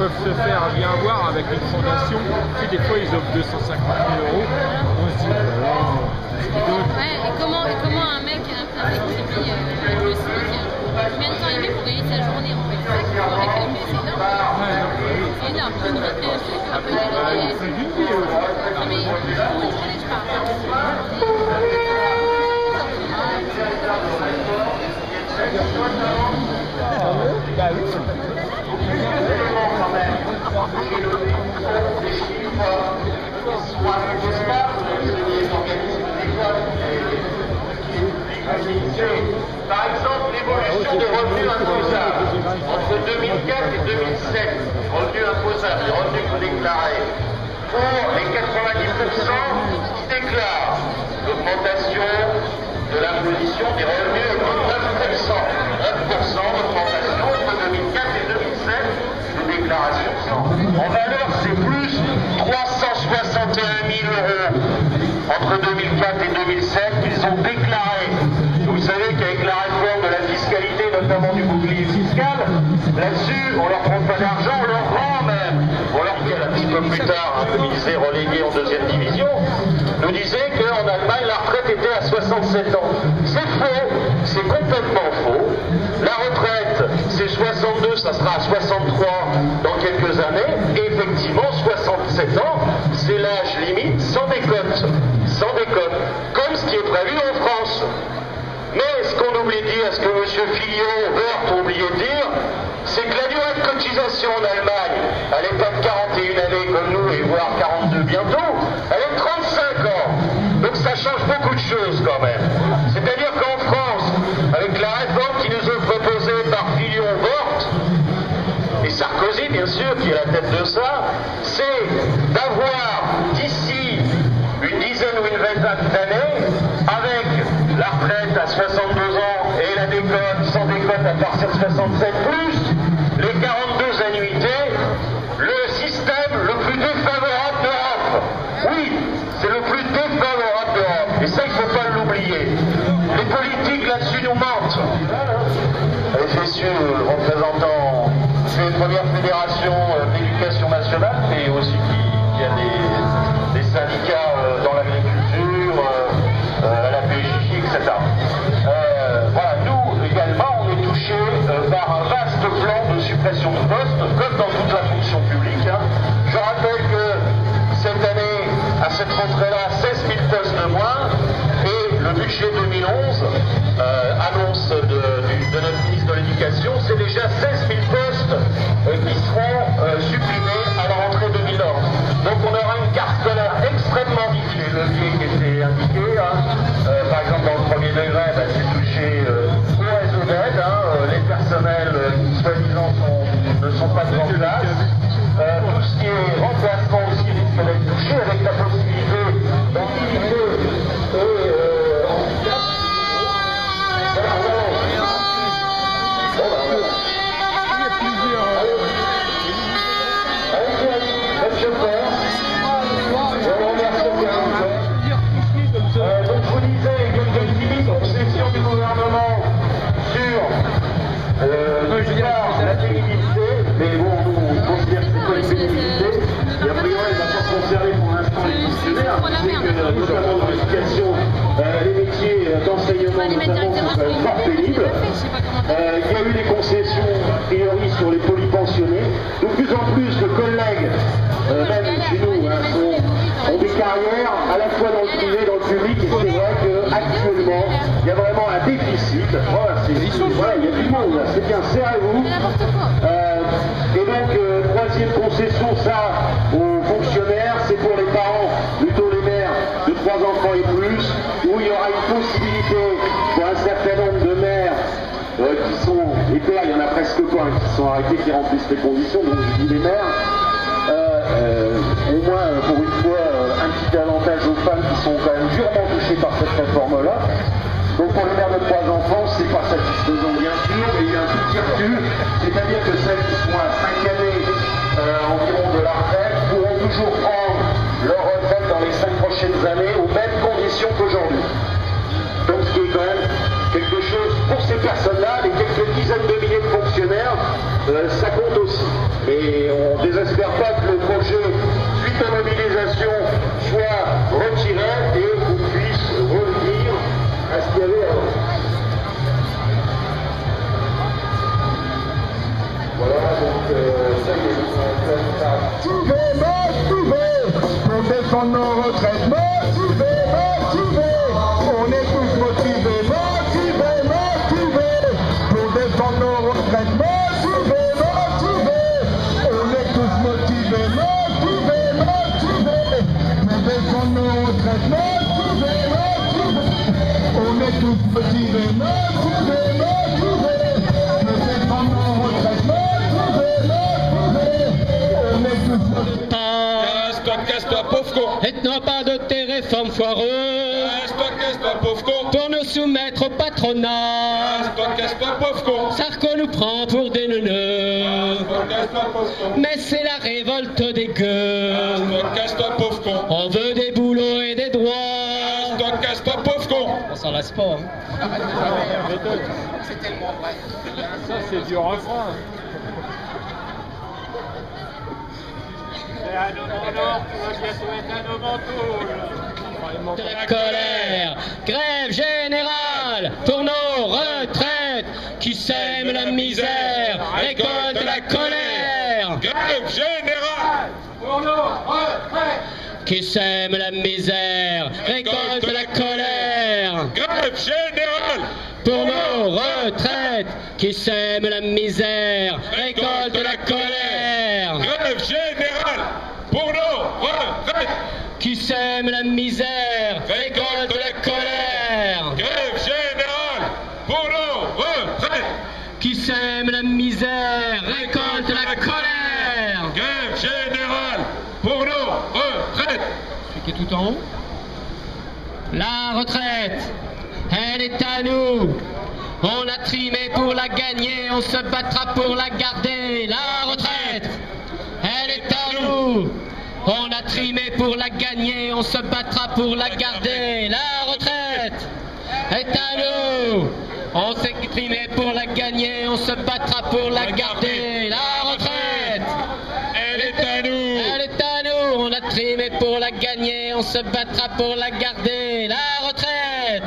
peuvent se faire bien voir avec une fondation. Puis des fois, ils offrent 250 000 €. On se dit, ouais, et comment un mec qui vit avec le SMIC, combien de temps il met pour gagner sa journée en fait? C'est ça qu'il faut réclamer, c'est énorme. C'est énorme. Une vie de PFC, c'est un peu gagné. Mais pour une journée, je parle. Bah oui. Par exemple, l'évolution des revenus imposables entre 2004 et 2007, revenus imposables, les revenus qu'on déclarait, pour les 90% qui déclarent l'augmentation de l'imposition des revenus est de 9%. 9% d'augmentation entre 2004 et 2007 de déclaration. En valeur, c'est plus 361 000 € entre 2004 et 2007 qu'ils ont déclaré. Vous savez qu'avec la réforme de la fiscalité, notamment du bouclier fiscal, là-dessus, on leur prend pas d'argent, on leur rend même. On leur dit un petit peu plus tard, comme ils étaient relégués en deuxième division, nous disait qu'en Allemagne, la retraite était à 67 ans. C'est faux, c'est complètement faux. La retraite, c'est 62, ça sera à 63 dans quelques années. Et effectivement, 67 ans, c'est l'âge limite sans décote. Sans décote. Comme ce qui est prévu en France. Mais ce qu'on oublie de dire, ce que M. Fillon, Wörth ont oublié de dire, c'est que la durée de cotisation en Allemagne, elle n'est pas de 41 années comme nous, et voire 42 bientôt, elle est de 35 ans. Donc ça change beaucoup de choses quand même. C'est-à-dire qu'en France, avec la réforme qui nous est proposée par Fillon, Wörth, et Sarkozy bien sûr, qui est à la tête de ça, c'est d'avoir d'ici une dizaine ou une vingtaine d'années, avec la retraite à 62 ans et la décote, sans décote à partir de 67 plus, les 42 annuités, le système le plus défavorable d'Europe. Oui, c'est le plus défavorable d'Europe. Et ça, il ne faut pas l'oublier. Les politiques là-dessus nous mentent. FSU, le représentant, c'est une première fédération d'éducation nationale, mais aussi qui a des syndicats dans l'agriculture, à la PJJ, etc. Voilà, nous également, on est touchés par un vaste plan de suppression de postes, comme dans toute la fonction publique. Je rappelle que cette année, à cette rentrée-là, 16 000 postes de moins, et le budget 2011, annonce de notre ministre de l'Éducation, c'est déjà 16 000 postes qui seront supprimés à la rentrée 2011. Donc on aura une carte scolaire extrêmement difficile, le levier qui était indiqué. Par exemple, dans le premier degré, c'est touché au réseau d'aide. Les personnels qui, soi-disant, ne sont pas de grande classe. Tout ce qui est remplacement aussi risque d'être touché, avec la possibilité d'activité et handicap. Monsieur le maire, je vous remercie encore. Donc je vous disais, quelques limites en session du gouvernement sur la pénibilité, mais bon, nous on considère que c'est pas une pénibilité, et a priori elle va pas concerner pour l'instant les fonctionnaires, c'est que notamment dans l'éducation, les métiers d'enseignement notamment sont fort pénibles. Il y a eu des concessions a priori sur les polypensionnés. De plus en plus de collègues, même chez nous, ont des carrières à la fois dans le privé et dans le public, et c'est vrai qu'actuellement, il y a vraiment un déficit. Voilà, il y a du monde, là, c'est bien, serrez-vous. Et donc, troisième concession, ça, aux fonctionnaires, c'est pour les parents, plutôt les mères de 3 enfants et plus, où il y aura une possibilité pour un certain nombre de mères qui sont, les pères, il y en a presque pas, qui sont arrêtés, qui remplissent les conditions, donc je dis les mères, au moins pour une fois un petit avantage aux femmes qui sont quand même durement touchées par cette réforme-là. Donc pour les mères de 3 enfants, c'est pas satisfaisant bien sûr, mais il y a un tout petit recul, c'est-à-dire que celles qui sont à 5 années environ de la retraite pourront toujours prendre leur retraite dans les 5 prochaines années aux mêmes conditions qu'aujourd'hui. Donc ce qui est quand même quelque chose pour ces personnes-là, les quelques dizaines de milliers de fonctionnaires, ça compte aussi. et on ne désespère pas que le projet, suite aux mobilisations, soit retiré et qu'on puisse revenir à ce qu'il y avait avant. Voilà, donc ça y est, pour défendre nos retraites, motivés. On est tous motivés, pour défendre nos retraites, motivés. On est tous motivés, pour défendre nos retraites, motivés. On est tous motivés, pour défendre nos retraites, Casse-toi, pauvre con! Et non pas de tes réformes foireuses Casse-toi, pauvre con! pour nous soumettre au patronat. Casse-toi, pauvre con! Sarko nous prend pour des neuneux. Casse-toi, pauvre con! Mais c'est la révolte des gueux. Casse-toi, pauvre con! On veut des boulots et des droits. Casse-toi, pauvre con! On s'en lasse pas, hein. C'est tellement vrai. Ça, c'est du refrain. C'est un homme en or, tu vas bientôt être un homme en tôle. De la colère, grève générale pour nos retraites qui sèment la misère, récolte la colère. Grève générale Pour nos retraites. Qui sème la misère, récolte la colère. Grève générale Pour nos retraites, qui sème la misère, récolte la colère. Grève générale pour nos retraites. Qui sème la misère, récolte la colère. Grève générale pour nos retraites. Qui sème la misère, récolte la colère. Grève générale pour nos retraites. Celui qui est tout en haut. La retraite, elle est à nous. On a trimé pour la gagner, on se battra pour la garder. La retraite, elle est à nous. On a trimé pour la gagner, on se battra pour la garder. La retraite est à nous. On s'est trimé pour la gagner, on se battra pour la garder. La retraite, Elle est à nous. elle est à nous. On a trimé pour la gagner, on se battra pour la garder. La retraite